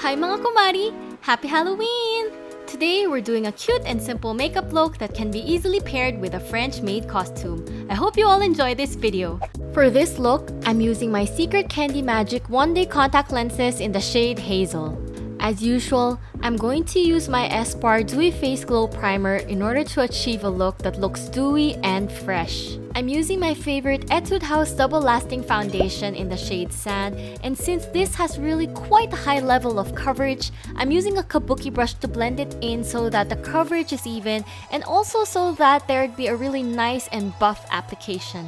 Hi mga kumari! Happy Halloween! Today, we're doing a cute and simple makeup look that can be easily paired with a French maid costume. I hope you all enjoy this video. For this look, I'm using my Secret Candy Magic One Day Contact Lenses in the shade Hazel. As usual, I'm going to use my Espar Dewy Face Glow Primer in order to achieve a look that looks dewy and fresh. I'm using my favorite Etude House Double Lasting Foundation in the shade Sand, and since this has really quite a high level of coverage, I'm using a kabuki brush to blend it in so that the coverage is even and also so that there'd be a really nice and buff application.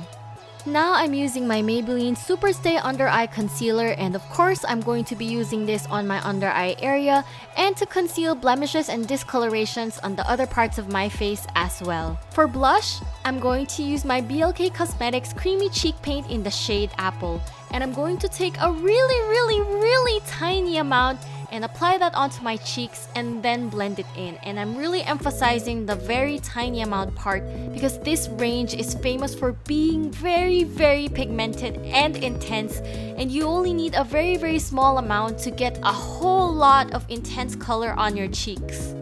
Now I'm using my Maybelline Super Stay Under Eye Concealer, and of course I'm going to be using this on my under eye area and to conceal blemishes and discolorations on the other parts of my face as well. For blush, I'm going to use my BLK Cosmetics Creamy Cheek Paint in the shade Apple, and I'm going to take a really tiny amount and apply that onto my cheeks and then blend it in. And I'm really emphasizing the very tiny amount part because this range is famous for being very pigmented and intense, and you only need a very small amount to get a whole lot of intense color on your cheeks.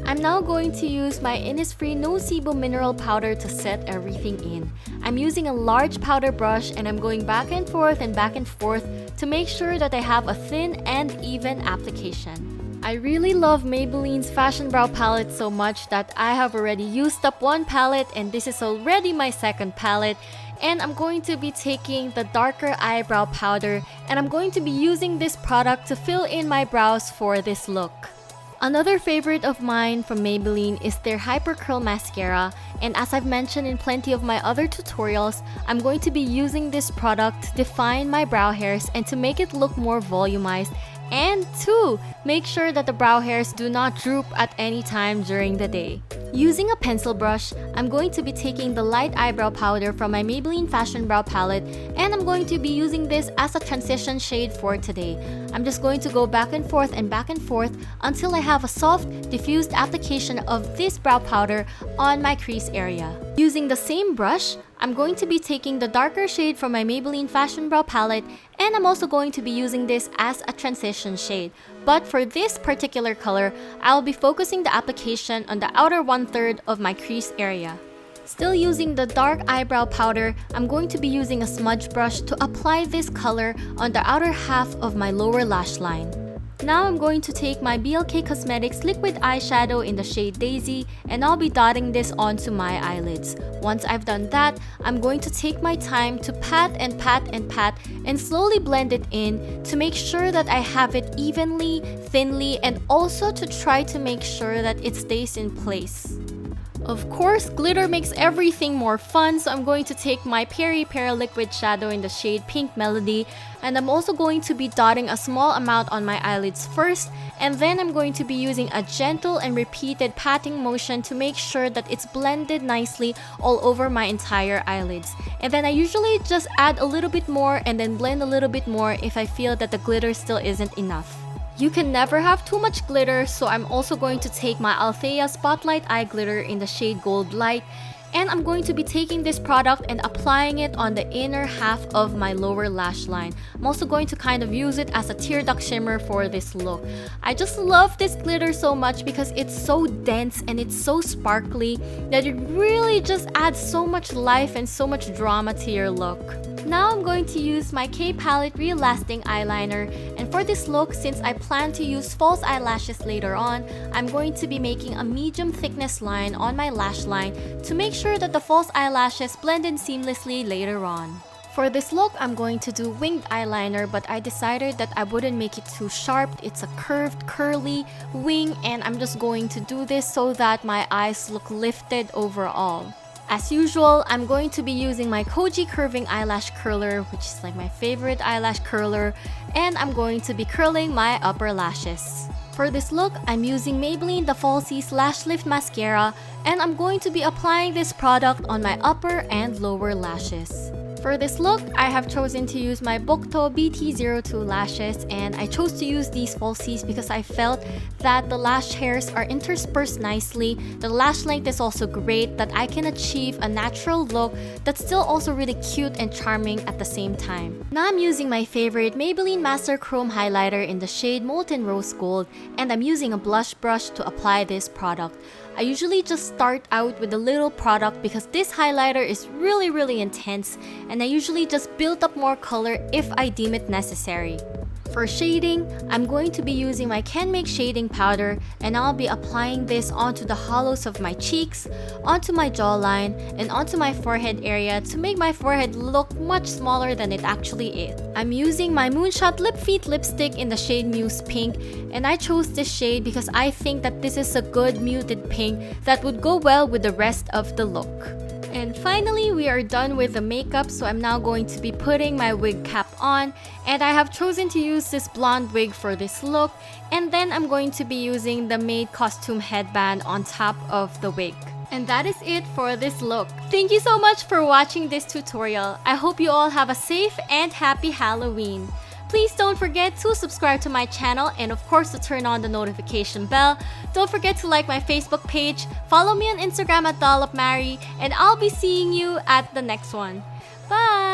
I'm now going to use my Innisfree No Sebum Mineral Powder to set everything in. I'm using a large powder brush and I'm going back and forth to make sure that I have a thin and even application. I really love Maybelline's Fashion Brow Palette so much that I have already used up one palette, and this is already my second palette. And I'm going to be taking the darker eyebrow powder, and I'm going to be using this product to fill in my brows for this look. Another favorite of mine from Maybelline is their Hyper Curl Mascara, and as I've mentioned in plenty of my other tutorials, I'm going to be using this product to define my brow hairs and to make it look more volumized, and to make sure that the brow hairs do not droop at any time during the day. Using a pencil brush, I'm going to be taking the light eyebrow powder from my Maybelline Fashion Brow Palette, and I'm going to be using this as a transition shade for today. I'm just going to go back and forth until I have a soft, diffused application of this brow powder on my crease area. Using the same brush, I'm going to be taking the darker shade from my Maybelline Fashion Brow Palette, and I'm also going to be using this as a transition shade. But for this particular color, I'll be focusing the application on the outer 1/3 of my crease area. Still using the dark eyebrow powder, I'm going to be using a smudge brush to apply this color on the outer half of my lower lash line. Now I'm going to take my BLK Cosmetics liquid eyeshadow in the shade Daisy, and I'll be dotting this onto my eyelids. Once I've done that, I'm going to take my time to pat and slowly blend it in to make sure that I have it evenly, thinly, and also to try to make sure that it stays in place. Of course, glitter makes everything more fun, so I'm going to take my Peri Pear liquid shadow in the shade Pink Melody, and I'm also going to be dotting a small amount on my eyelids first, and then I'm going to be using a gentle and repeated patting motion to make sure that it's blended nicely all over my entire eyelids. And then I usually just add a little bit more and then blend a little bit more if I feel that the glitter still isn't enough. You can never have too much glitter, so I'm also going to take my Althea Spotlight Eye Glitter in the shade Gold Light, and I'm going to be taking this product and applying it on the inner half of my lower lash line. I'm also going to kind of use it as a tear duct shimmer for this look. I just love this glitter so much because it's so dense and it's so sparkly that it really just adds so much life and so much drama to your look. Now I'm going to use my K Palette Real Lasting Eyeliner, and for this look, since I plan to use false eyelashes later on, I'm going to be making a medium thickness line on my lash line to make sure that the false eyelashes blend in seamlessly later on. For this look, I'm going to do winged eyeliner, but I decided that I wouldn't make it too sharp. It's a curved, curly wing, and I'm just going to do this so that my eyes look lifted overall. As usual, I'm going to be using my Koji Curving Eyelash Curler, which is like my favorite eyelash curler, and I'm going to be curling my upper lashes. For this look, I'm using Maybelline The Falsies Lash Lift Mascara, and I'm going to be applying this product on my upper and lower lashes. For this look, I have chosen to use my Bokto BT02 lashes, and I chose to use these falsies because I felt that the lash hairs are interspersed nicely, the lash length is also great, that I can achieve a natural look that's still also really cute and charming at the same time. Now I'm using my favorite Maybelline Master Chrome highlighter in the shade Molten Rose Gold, and I'm using a blush brush to apply this product. I usually just start out with a little product because this highlighter is really intense, and I usually just build up more color if I deem it necessary. For shading, I'm going to be using my Can Make shading powder, and I'll be applying this onto the hollows of my cheeks, onto my jawline, and onto my forehead area to make my forehead look much smaller than it actually is. I'm using my Moonshot Lip Feet lipstick in the shade Muse Pink, and I chose this shade because I think that this is a good muted pink that would go well with the rest of the look. And finally, we are done with the makeup, so I'm now going to be putting my wig cap on, and I have chosen to use this blonde wig for this look, and then I'm going to be using the Maid costume headband on top of the wig. And that is it for this look. Thank you so much for watching this tutorial. I hope you all have a safe and happy Halloween. Please don't forget to subscribe to my channel and of course to turn on the notification bell. Don't forget to like my Facebook page, follow me on Instagram at @dollopmary, and I'll be seeing you at the next one. Bye!